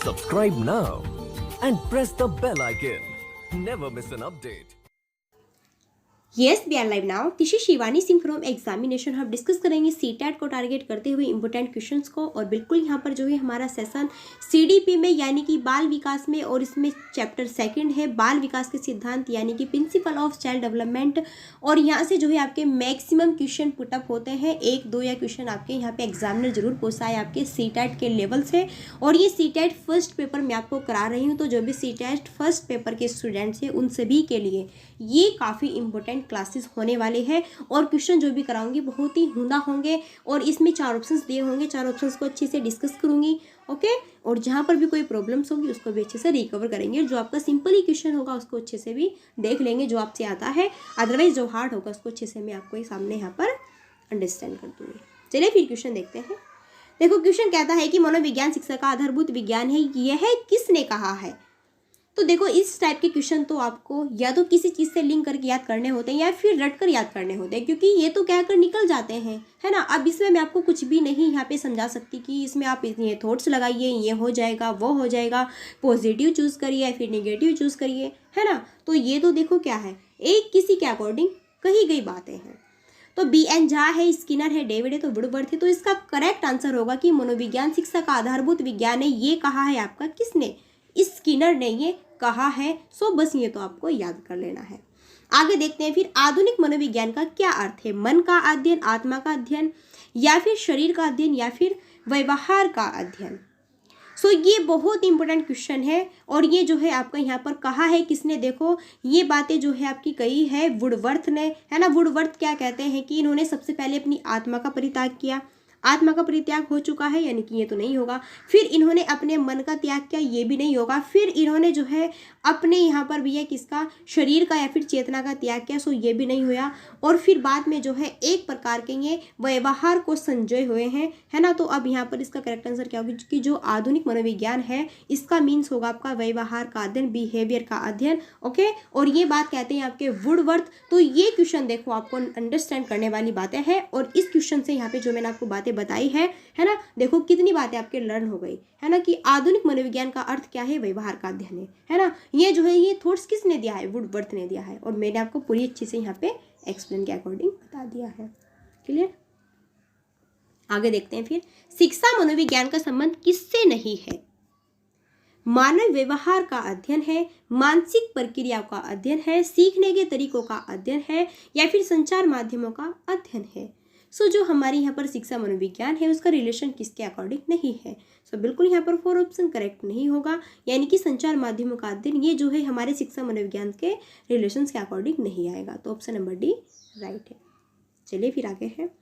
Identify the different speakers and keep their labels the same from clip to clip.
Speaker 1: Subscribe now and press the bell icon. Never miss an update.
Speaker 2: Yes we are live now. This is Shivani Singh from examination. हम discuss करेंगे CTET को target करते हुए important questions को, और बिल्कुल यहाँ पर जो है हमारा सेशन सीडीपी में यानी कि बाल विकास में, और इसमें चैप्टर सेकंड है बाल विकास के सिद्धांत यानी कि प्रिंसिपल ऑफ चाइल्ड डेवलपमेंट। और यहाँ से जो है आपके मैक्सिमम क्वेश्चन पुटअप होते हैं, एक दो या क्वेश्चन आपके यहाँ पे एग्जामिनर जरूर पूछता है आपके सीटेट के लेवल से। और ये सीटेट फर्स्ट पेपर मैं आपको करा रही हूँ, तो जो भी सीटेट फर्स्ट पेपर के स्टूडेंट्स हैं उन सभी के लिए ये काफ़ी इंपॉर्टेंट क्लासेस होने वाले हैं। और क्वेश्चन जो भी कराऊंगी बहुत ही उम्दा होंगे, और इसमें 4 ऑप्शंस दिए होंगे, 4 ऑप्शंस को अच्छे से डिस्कस करूंगी। ओके, और जहां पर भी कोई प्रॉब्लम्स होगी उसको भी अच्छे से रिकवर करेंगे। जो आपका सिंपल ही क्वेश्चन होगा उसको अच्छे से भी देख लेंगे जो आपसे आता है, अदरवाइज जो हार्ड होगा उसको अच्छे से मैं आपको सामने यहाँ पर अंडरस्टैंड कर दूंगी। चलिए फिर क्वेश्चन देखते हैं। देखो, क्वेश्चन कहता है कि मनोविज्ञान शिक्षा का आधारभूत विज्ञान है, यह किसने कहा है। तो देखो, इस टाइप के क्वेश्चन तो आपको या तो किसी चीज़ से लिंक करके याद करने होते हैं या फिर रट कर याद करने होते हैं, क्योंकि ये तो कहकर निकल जाते हैं, है ना। अब इसमें मैं आपको कुछ भी नहीं यहाँ पे समझा सकती कि इसमें आप ये थॉट्स लगाइए, ये हो जाएगा, वो हो जाएगा, पॉजिटिव चूज़ करिए फिर नेगेटिव चूज़ करिए, है ना। तो ये तो देखो क्या है, एक किसी के अकॉर्डिंग कही गई बातें हैं। तो बी एन झा है, स्किनर है, डेविड है, तो वुडवर्थ है। तो इसका करेक्ट आंसर होगा कि मनोविज्ञान शिक्षा का आधारभूत विज्ञान है, ये कहा है आपका किसने, स्किनर ने ये कहा है। सो बस ये तो आपको याद कर लेना है। आगे देखते हैं फिर, आधुनिक मनोविज्ञान का क्या अर्थ है। मन का अध्ययन, आत्मा का अध्ययन, या फिर शरीर का अध्ययन, या फिर व्यवहार का अध्ययन। सो ये बहुत इंपॉर्टेंट क्वेश्चन है, और ये जो है आपका यहाँ पर कहा है किसने। देखो, ये बातें जो है आपकी कही है वुडवर्थ ने, है ना। वुडवर्थ क्या कहते हैं कि इन्होंने सबसे पहले अपनी आत्मा का परित्याग किया। आत्मा का परित्याग हो चुका है, यानी कि ये तो नहीं होगा। फिर इन्होंने अपने मन का त्याग किया, ये भी नहीं होगा। फिर इन्होंने जो है अपने यहाँ पर भी है किसका, शरीर का या फिर चेतना का त्याग किया, सो ये भी नहीं हुआ। और फिर बाद में जो है एक प्रकार के ये व्यवहार को संजोए हुए हैं, है ना। तो अब यहाँ पर इसका करेक्ट आंसर क्या होगा कि जो आधुनिक मनोविज्ञान है इसका मीन्स होगा आपका व्यवहार का अध्ययन, बिहेवियर का अध्ययन। ओके, और ये बात कहते हैं आपके वुडवर्थ। तो ये क्वेश्चन देखो आपको अंडरस्टैंड करने वाली बातें हैं, और इस क्वेश्चन से यहाँ पे जो मैंने आपको बातें बताई है ना, देखो कितनी बातें आपके लर्न हो गई, है ना, कि आधुनिक मनोविज्ञान का अर्थ क्या है, व्यवहार का अध्ययन है ना। ये जो है ये थॉट्स किसने दिया है, वुडवर्थ ने दिया है, और मैंने आपको पूरी अच्छी से यहाँ पे एक्सप्लेन के अकॉर्डिंग बता दिया है। क्लियर। आगे देखते हैं फिर, शिक्षा मनोविज्ञान का संबंध किससे नहीं है। मानव व्यवहार का अध्ययन है, मानसिक प्रक्रियाओं का अध्ययन है, सीखने के तरीकों का अध्ययन है, या फिर संचार माध्यमों का अध्ययन है। सो जो हमारे यहाँ पर शिक्षा मनोविज्ञान है उसका रिलेशन किसके अकॉर्डिंग नहीं है। सो बिल्कुल यहाँ पर 4 ऑप्शन करेक्ट नहीं होगा, यानी कि संचार माध्यमों का अध्ययन ये जो है हमारे शिक्षा मनोविज्ञान के रिलेशंस के अकॉर्डिंग नहीं आएगा। तो ऑप्शन नंबर डी राइट है। चलिए फिर आगे है,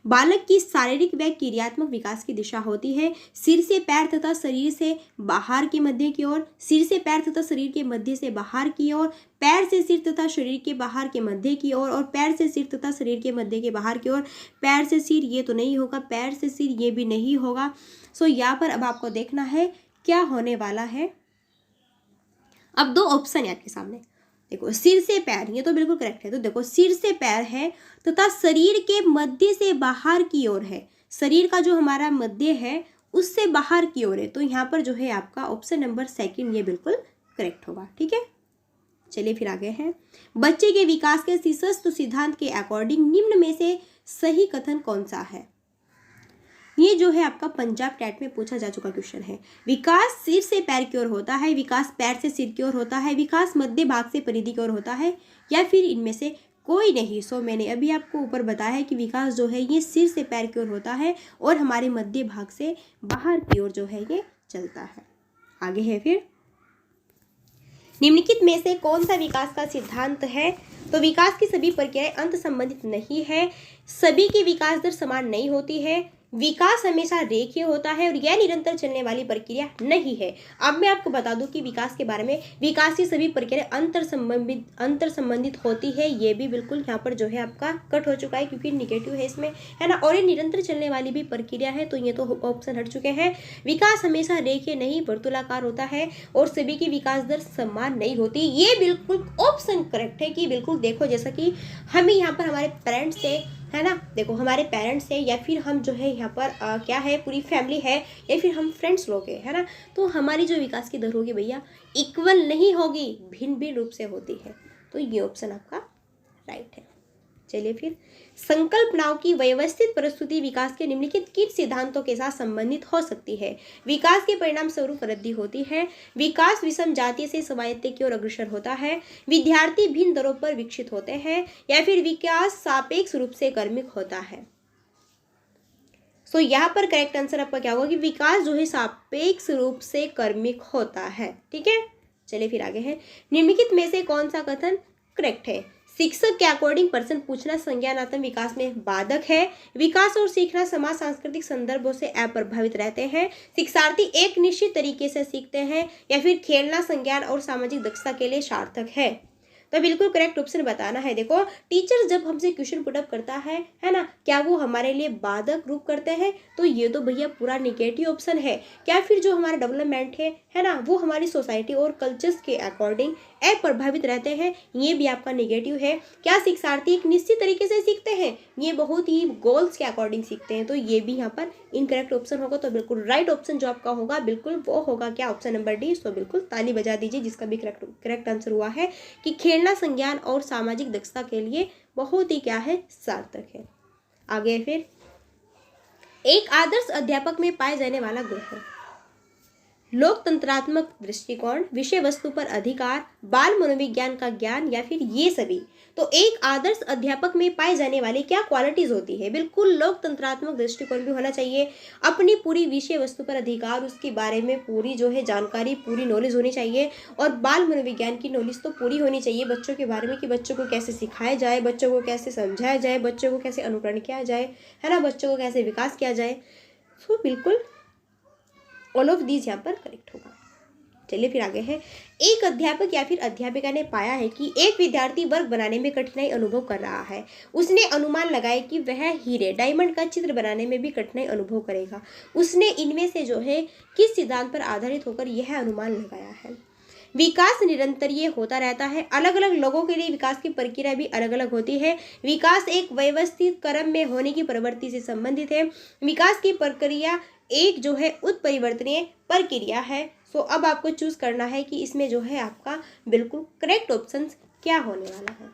Speaker 2: बालक की शारीरिक व क्रियात्मक विकास की दिशा होती है सिर से पैर तथा शरीर से बाहर के मध्य की ओर, सिर से पैर तथा शरीर के मध्य से बाहर की ओर, पैर से सिर तथा शरीर के बाहर के मध्य की ओर, और पैर से सिर तथा शरीर के मध्य के बाहर की ओर। पैर से सिर ये तो नहीं होगा, पैर से सिर ये भी नहीं होगा। सो यहाँ पर अब आपको देखना है क्या होने वाला है। अब 2 ऑप्शन है आपके सामने। देखो, सिर से पैर ये तो बिल्कुल करेक्ट है। तो देखो, सिर से पैर है तथा शरीर के मध्य से बाहर की ओर है। शरीर का जो हमारा मध्य है उससे बाहर की ओर है। तो यहाँ पर जो है आपका ऑप्शन नंबर सेकंड ये बिल्कुल करेक्ट होगा। ठीक है, चलिए फिर आगे हैं, बच्चे के विकास के शीर्षस्थ सिद्धांत के अकॉर्डिंग निम्न में से सही कथन कौन सा है। ये जो है आपका पंजाब टैट में पूछा जा चुका क्वेश्चन है। विकास सिर से पैर की ओर होता है, विकास पैर से सिर की ओर होता है, विकास मध्य भाग से परिधि की ओर होता है, या फिर इनमें से कोई नहीं। सो मैंने अभी आपको ऊपर बताया है कि विकास जो है ये सिर से पैर की ओर होता है और हमारे मध्य भाग से बाहर की ओर जो है ये चलता है। आगे है फिर, निम्नलिखित में से कौन सा विकास का सिद्धांत है। तो विकास की सभी प्रक्रियाएं अंत संबंधित नहीं है, सभी की विकास दर समान नहीं होती है, विकास हमेशा रेखीय होता है, और यह निरंतर चलने वाली प्रक्रिया नहीं है। अब मैं आपको बता दूं कि विकास के बारे में, विकास की सभी प्रक्रियाएं अंतर संबंधित होती है, ये भी बिल्कुल यहाँ पर जो है आपका कट हो चुका है क्योंकि निगेटिव है इसमें, है ना। और ये निरंतर चलने वाली भी प्रक्रिया है, तो ये तो ऑप्शन हट चुके हैं। विकास हमेशा रेखीय नहीं वर्तुलाकार होता है, और सभी की विकास दर समान नहीं होती, ये बिल्कुल ऑप्शन करेक्ट है कि बिल्कुल देखो, जैसा कि हमें यहाँ पर हमारे पेरेंट्स से है ना। देखो हमारे पेरेंट्स है या फिर हम जो है यहाँ पर क्या है पूरी फैमिली है या फिर हम फ्रेंड्स लोग हैं, है ना, तो हमारी जो विकास की दर होगी भैया इक्वल नहीं होगी, भिन्न भिन्न रूप से होती है। तो ये ऑप्शन आपका राइट है। चलिए फिर, संकल्पनाओं की व्यवस्थित प्रस्तुति विकास के निम्नलिखित किन सिद्धांतों के साथ संबंधित हो सकती है। विकास के परिणाम स्वरूप वृद्धि होती है, विकास विषम जाति से स्वायत्त की ओर अग्रसर होता है, विद्यार्थी भिन्न दरों पर विकसित होते हैं, या फिर विकास सापेक्ष रूप से क्रमिक होता है। सो यहाँ पर करेक्ट आंसर आपका क्या होगा कि विकास जो है सापेक्ष रूप से क्रमिक होता है। ठीक है, चलिए फिर आगे है, निम्नलिखित में से कौन सा कथन करेक्ट है। शिक्षक के अकॉर्डिंग पर्सन पूछना संज्ञानात्मक विकास में बाधक है, विकास और सीखना समाज सांस्कृतिक संदर्भों से अप्रभावित रहते हैं, शिक्षार्थी एक निश्चित तरीके से सीखते हैं, या फिर खेलना संज्ञान और सामाजिक दक्षता के लिए सार्थक है। तो बिल्कुल करेक्ट ऑप्शन बताना है। देखो टीचर जब हमसे क्वेश्चन पुटअप करता है ना, क्या वो हमारे लिए बाधक रूप करते हैं, तो ये तो भैया पूरा निगेटिव ऑप्शन है। क्या फिर जो हमारा डेवलपमेंट है ना, वो हमारी सोसाइटी और कल्चर्स के अकॉर्डिंग प्रभावित रहते हैं, ये भी आपका निगेटिव है। क्या शिक्षार्थी एक निश्चित तरीके से सीखते हैं, ये बहुत ही गोल्स के अकॉर्डिंग सीखते हैं, तो ये भी यहाँ पर इनकरेक्ट ऑप्शन होगा। तो बिल्कुल राइट ऑप्शन जो आपका होगा बिल्कुल वो होगा क्या, ऑप्शन नंबर डी। तो बिल्कुल ताली बजा दीजिए जिसका भी करेक्ट आंसर हुआ है कि खेलना संज्ञान और सामाजिक दक्षता के लिए बहुत ही क्या है, सार्थक है। आगे फिर, एक आदर्श अध्यापक में पाए जाने वाला गुण है लोकतंत्रात्मक दृष्टिकोण, विषय वस्तु पर अधिकार, बाल मनोविज्ञान का ज्ञान, या फिर ये सभी। तो एक आदर्श अध्यापक में पाए जाने वाली क्या क्वालिटीज होती है, बिल्कुल लोकतंत्रात्मक दृष्टिकोण भी होना चाहिए, अपनी पूरी विषय वस्तु पर अधिकार, उसके बारे में पूरी जो है जानकारी, पूरी नॉलेज होनी चाहिए, और बाल मनोविज्ञान की नॉलेज तो पूरी होनी चाहिए बच्चों के बारे में कि बच्चों को कैसे सिखाया जाए, बच्चों को कैसे समझाया जाए, बच्चों को कैसे अनुकरण किया जाए, है ना, बच्चों को कैसे विकास किया जाए। तो बिल्कुल ऑल ऑफ दीज यहाँ पर करेक्ट होगा। चलिए फिर आगे है, एक अध्यापक या फिर अध्यापिका ने पाया है कि एक विद्यार्थी वर्ग बनाने में कठिनाई अनुभव कर रहा है। उसने अनुमान लगाया कि वह हीरे डायमंड का चित्र बनाने में भी कठिनाई अनुभव करेगा। उसने इनमें से जो है किस सिद्धांत पर आधारित होकर यह अनुमान लगाया है। विकास निरंतर ये होता रहता है, अलग अलग लोगों के लिए विकास की प्रक्रिया भी अलग अलग होती है। विकास एक व्यवस्थित क्रम में होने की प्रवृत्ति से संबंधित है। विकास की प्रक्रिया एक जो है उत्परिवर्तनीय प्रक्रिया है। सो अब आपको चूज करना है कि इसमें जो है आपका बिल्कुल करेक्ट ऑप्शन क्या होने वाला है।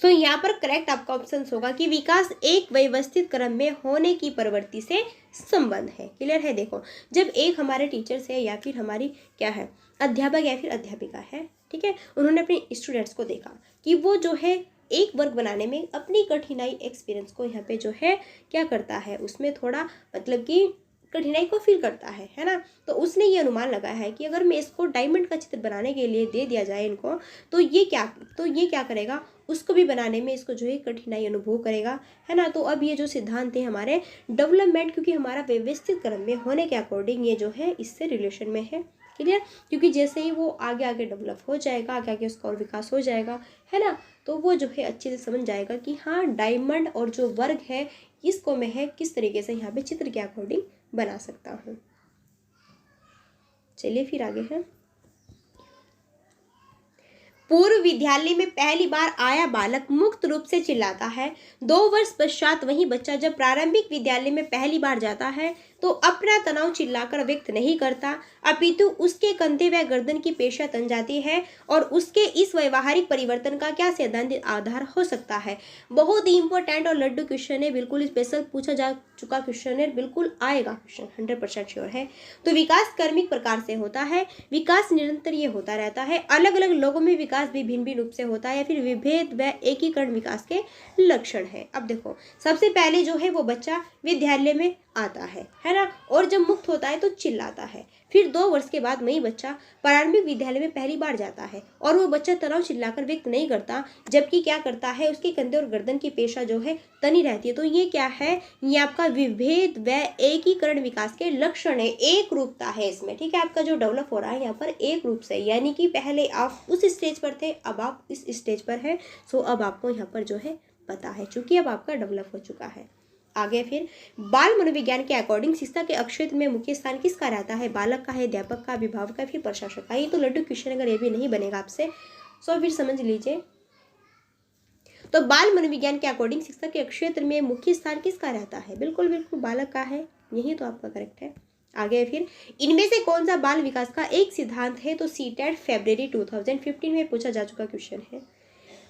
Speaker 2: सो यहाँ पर करेक्ट आपका ऑप्शन होगा कि विकास एक व्यवस्थित क्रम में होने की प्रवृत्ति से संबंध है। क्लियर है। देखो जब एक हमारे टीचर्स है या फिर हमारी क्या है अध्यापक या फिर अध्यापिका है, ठीक है, उन्होंने अपने स्टूडेंट्स को देखा कि वो जो है एक वर्ग बनाने में अपनी कठिनाई एक्सपीरियंस को यहाँ पे जो है क्या करता है, उसमें थोड़ा मतलब कि कठिनाई को फील करता है ना। तो उसने ये अनुमान लगाया है कि अगर मैं इसको डायमंड का चित्र बनाने के लिए दे दिया जाए इनको, तो ये क्या करेगा, उसको भी बनाने में इसको जो है कठिनाई अनुभव करेगा, है ना। तो अब ये जो सिद्धांत है हमारे डेवलपमेंट, क्योंकि हमारा व्यवस्थित क्रम में होने के अकॉर्डिंग ये जो है इससे रिलेशन में है। क्लियर, क्योंकि जैसे ही वो आगे आगे डेवलप हो जाएगा, आगे आगे उसका और विकास हो जाएगा, है ना, तो वो जो है अच्छे से समझ जाएगा कि हाँ डायमंड और जो वर्ग है इसको मैं है किस तरीके से यहाँ पे चित्र के अकॉर्डिंग बना सकता हूँ। चलिए फिर आगे है, पूर्व विद्यालय में पहली बार आया बालक मुक्त रूप से चिल्लाता है। 2 वर्ष पश्चात वही बच्चा जब प्रारंभिक विद्यालय में पहली बार जाता है तो अपना तनाव चिल्लाकर व्यक्त नहीं करता, अपितु उसके कंधे व गर्दन की पेशियां तन जाती है। और उसके इस व्यवहारिक परिवर्तन का क्या सैद्धांतिक आधार हो सकता है। बहुत ही इंपॉर्टेंट और लड्डू क्वेश्चन है, बिल्कुल स्पेशल पूछा जा चुका क्वेश्चन है, बिल्कुल आएगा क्वेश्चन, 100% श्योर है। तो विकास क्रमिक प्रकार से होता है, विकास निरंतर ये होता रहता है, अलग अलग लोगों में विकास भी भिन्न भिन्न रूप से होता है, या फिर विभेद व एकीकरण विकास के लक्षण है। अब देखो सबसे पहले जो है वो बच्चा विद्यालय में आता है ना, और जब मुक्त होता है तो चिल्लाता है। फिर 2 वर्ष के बाद वही बच्चा प्रारंभिक विद्यालय में पहली बार जाता है और वो बच्चा तनाव चिल्लाकर व्यक्त नहीं करता, जबकि क्या करता है उसके कंधे और गर्दन की पेशा जो है तनी रहती है। तो ये क्या है, ये आपका विभेद व एकीकरण विकास के लक्षण है, एक रूपता है इसमें, ठीक है। आपका जो डेवलप हो रहा है यहाँ पर एक रूप से, यानी कि पहले आप उस स्टेज पर थे, अब आप इस स्टेज पर है। सो अब आपको यहाँ पर जो है पता है, चूंकि अब आपका डेवलप हो चुका है। आगे फिर बाल मनोविज्ञान के अकॉर्डिंग शिक्षा के अक्षेत्र में मुख्य स्थान किसका रहता है, बालक का है, अध्यापक का, अभिभावक का, फिर प्रशासक का। ये तो लड्डू क्वेश्चन अगर ये भी नहीं बनेगा आपसे, सो फिर समझ लीजिए तो बाल मनोविज्ञान के अकॉर्डिंग शिक्षा के क्षेत्र में मुख्य स्थान किसका रहता है? बिल्कुल बिल्कुल बालक का है, यही तो आपका करेक्ट है। आगे फिर इनमें से कौन सा बाल विकास का एक सिद्धांत है? तो सीटेट फरवरी 2015 में पूछा जा चुका क्वेश्चन है।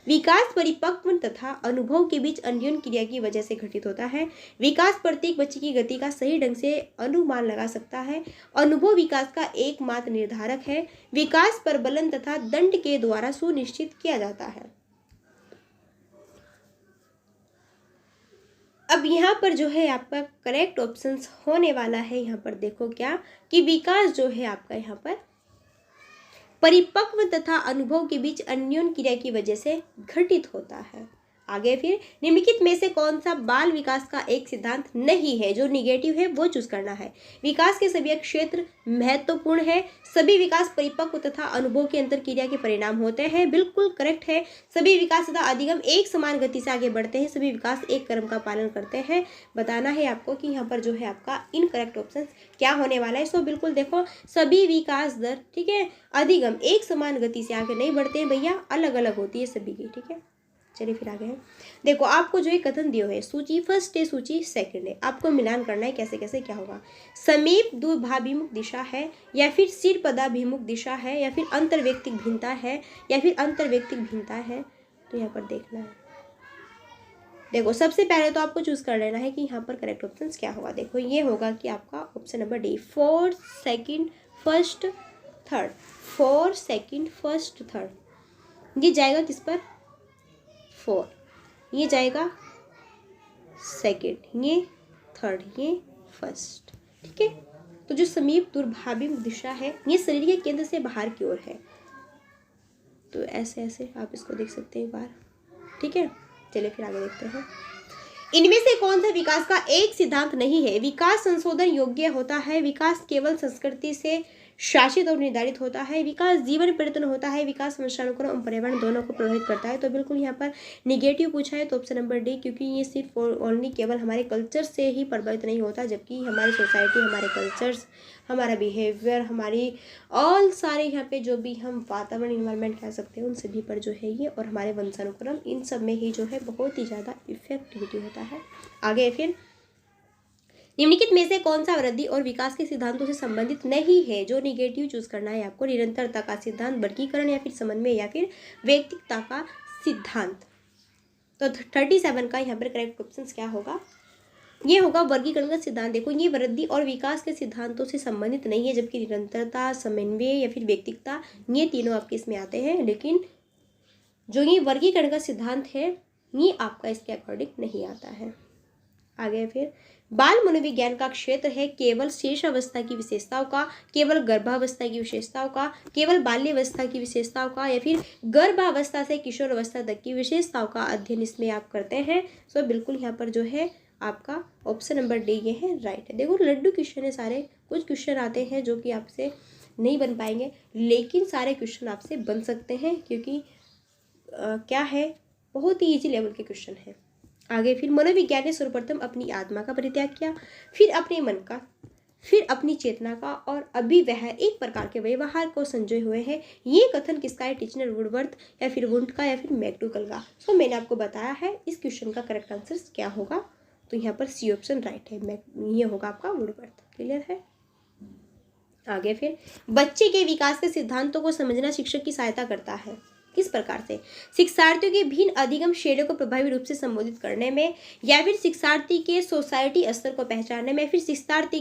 Speaker 2: विकास परिपक्व तथा अनुभव के बीच अन्योन्य क्रिया की वजह से घटित होता है। विकास प्रत्येक बच्चे की गति का सही ढंग से अनुमान लगा सकता है। अनुभव विकास का एकमात्र निर्धारक है। विकास प्रबलन तथा दंड के द्वारा सुनिश्चित किया जाता है। अब यहाँ पर जो है आपका करेक्ट ऑप्शंस होने वाला है, यहाँ पर देखो क्या कि विकास जो है आपका यहाँ पर परिपक्व तथा अनुभव के बीच अन्योन्य क्रिया की वजह से घटित होता है। आगे फिर निम्नलिखित में से कौन सा बाल विकास का एक सिद्धांत नहीं है? जो निगेटिव है वो चूज करना है। विकास के सभी क्षेत्र महत्वपूर्ण है। सभी विकास परिपक्व तथा अनुभव की अंतर क्रिया के परिणाम होते हैं। बिल्कुल करेक्ट है। सभी विकास तथा अधिगम एक समान गति से आगे बढ़ते हैं। सभी विकास एक क्रम का पालन करते हैं। बताना है आपको कि यहाँ पर जो है आपका इनकरेक्ट ऑप्शन क्या होने वाला है। सो बिल्कुल देखो सभी विकास दर, ठीक है, अधिगम एक समान गति से आगे नहीं बढ़ते हैं भैया, अलग अलग होती है सभी की, ठीक है। चलिए फिर आगे है। देखो आपको जो है कथन दियो है, सूची फर्स्ट है, सूची सेकंड है, आपको मिलान करना है कैसे कैसे क्या होगा। समीप दूरभाभिमुख दिशा है या फिर सिर पदाभिमुख दिशा है या फिर अंतर्वैयक्तिक भिन्नता है या फिर अंतर्वैयक्तिक भिन्नता है, तो यहाँ पर देखना है। देखो सबसे पहले तो आपको चूज कर लेना है कि यहाँ पर करेक्ट ऑप्शन क्या होगा। देखो ये होगा कि आपका option number D, 4 second first third, 4 second first third. ये जाएगा किस पर? 4, ये जाएगा सेकंड, ये थर्ड, ये फर्स्ट, ठीक है। तो जो समीप दूरभाभिमुख दिशा है ये शरीर के केंद्र से बाहर की ओर है, तो ऐसे ऐसे आप इसको देख सकते हैं एक बार, ठीक है। चलिए फिर आगे देखते हैं। इनमें से कौन सा विकास का एक सिद्धांत नहीं है? विकास संशोधन योग्य होता है। विकास केवल संस्कृति से शासित और निर्धारित होता है। विकास जीवन परिवर्तन होता है। विकास वंशानुक्रम और पर्यावरण दोनों को प्रभावित करता है। तो बिल्कुल यहाँ पर निगेटिव पूछा है तो ऑप्शन नंबर डी, क्योंकि ये सिर्फ ओनली केवल हमारे कल्चर से ही प्रभावित नहीं होता, जबकि हमारी सोसाइटी, हमारे कल्चर्स, हमारा बिहेवियर, हमारी ऑल सारे यहाँ पे जो भी हम वातावरण इन्वायरमेंट कह सकते हैं उन सभी पर जो है ये, और हमारे वंशानुक्रम, इन सब में ही जो है बहुत ही ज़्यादा इफेक्टिविटी होता है। आगे फिर निम्नलिखित में से कौन सा वृद्धि और विकास के सिद्धांतों से संबंधित नहीं है? जो निगेटिव चूज करना है आपको। निरंतरता का सिद्धांत, वर्गीकरण या फिर समन्वय या फिर व्यक्तिकता का सिद्धांत। तो 37 का यहाँ पर करेक्ट ऑप्शन क्या होगा? ये होगा वर्गीकरण का सिद्धांत। देखो ये वृद्धि और विकास के सिद्धांतों से संबंधित नहीं है, जबकि निरंतरता, समन्वय या फिर व्यक्तिकता ये तीनों आपके इसमें आते हैं, लेकिन जो ये वर्गीकरण का सिद्धांत है ये आपका इसके अकॉर्डिंग नहीं आता है। आगे फिर बाल मनोविज्ञान का क्षेत्र है केवल शेषावस्था की विशेषताओं का, केवल गर्भावस्था की विशेषताओं का, केवल बाल्यावस्था की विशेषताओं का या फिर गर्भावस्था से किशोर अवस्था तक की विशेषताओं का अध्ययन इसमें आप करते हैं। सो बिल्कुल यहाँ पर जो है आपका ऑप्शन नंबर डी ये है राइट है। देखो लड्डू क्वेश्चन है सारे, कुछ क्वेश्चन आते हैं जो कि आपसे नहीं बन पाएंगे, लेकिन सारे क्वेश्चन आपसे बन सकते हैं, क्योंकि क्या है बहुत ही ईजी लेवल के क्वेश्चन है। आगे फिर मनोविज्ञान ने सर्वप्रथम अपनी आत्मा का परित्याग किया, फिर अपने मन का, फिर अपनी चेतना का, और अभी वह एक प्रकार के व्यवहार को संजोए हुए है। ये कथन किसका है? टिचनर, वुडवर्थ या फिर वुंट का या फिर मैकडूगल का। सो मैंने आपको बताया है इस क्वेश्चन का करेक्ट आंसर क्या होगा, तो यहाँ पर सी ऑप्शन राइट है, ये होगा आपका वुडवर्थ। क्लियर है? आगे फिर बच्चे के विकास के सिद्धांतों को समझना शिक्षक की सहायता करता है। किस प्रकार से? शिक्षार्थियों के भिन्न अधिगम श्रेणियों को प्रभावी रूप से संबोधित करने में, या फिर शिक्षार्थी के सोसाइटी स्तर को पहचानने में, या फिर शिक्षार्थी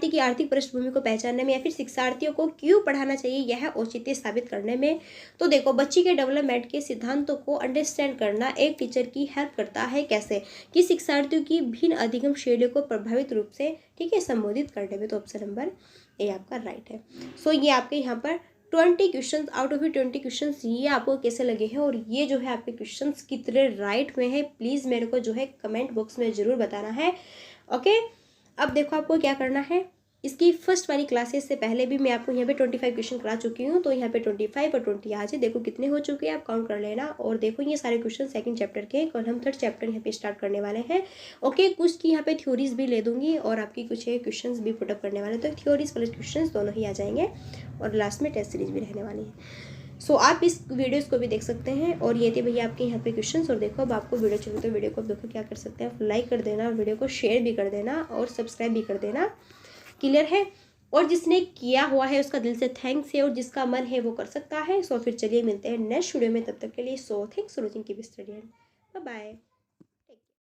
Speaker 2: की आर्थिक पृष्ठभूमि को पहचानने में, या फिर शिक्षार्थियों को क्यों पढ़ाना चाहिए यह औचित्य साबित करने में। तो देखो बच्चे के डेवलपमेंट के सिद्धांतों को अंडरस्टैंड करना एक टीचर की हेल्प करता है। कैसे? कि शिक्षार्थियों की भिन्न अधिगम श्रेणियों को प्रभावित रूप से, ठीक है, संबोधित करने में। तो ऑप्शन नंबर ए आपका राइट है। सो ये आपके यहाँ पर 20 क्वेश्चन आउट ऑफ 20 क्वेश्चन ये आपको कैसे लगे हैं, और ये जो है आपके क्वेश्चन कितने राइट हुए हैं, प्लीज़ मेरे को जो है कमेंट बॉक्स में ज़रूर बताना है। ओके, अब देखो आपको क्या करना है। इसकी फर्स्ट वाली क्लासेस से पहले भी मैं आपको यहाँ पे 25 क्वेश्चन करा चुकी हूँ, तो यहाँ पे 25 और 20 यहाँ से देखो कितने हो चुके हैं, आप काउंट कर लेना। और देखो ये सारे क्वेश्चन सेकंड चैप्टर के, और हम थर्ड चैप्टर यहाँ पे स्टार्ट करने वाले हैं। ओके, कुछ की यहाँ पे थ्योरीज भी ले दूंगी और आपकी कुछ क्वेश्चन भी पुटअप करने वाले, तो थ्योरीज प्लस क्वेश्चन दोनों ही आ जाएंगे, और लास्ट में टेस्ट सीरीज भी रहने वाली है। सो आप इस वीडियोस को भी देख सकते हैं। और ये थे भैया आपके यहाँ पे क्वेश्चंस। और देखो अब आपको वीडियो चाहिए तो वीडियो को देखो क्या कर सकते हैं आप, लाइक कर देना, वीडियो को शेयर भी कर देना और सब्सक्राइब भी कर देना। क्लियर है। और जिसने किया हुआ है उसका दिल से थैंक्स है, और जिसका मन है वो कर सकता है। सो फिर चलिए मिलते हैं नेक्स्ट वीडियो में, तब तक के लिए so thanks for watching, keep studying, bye bye.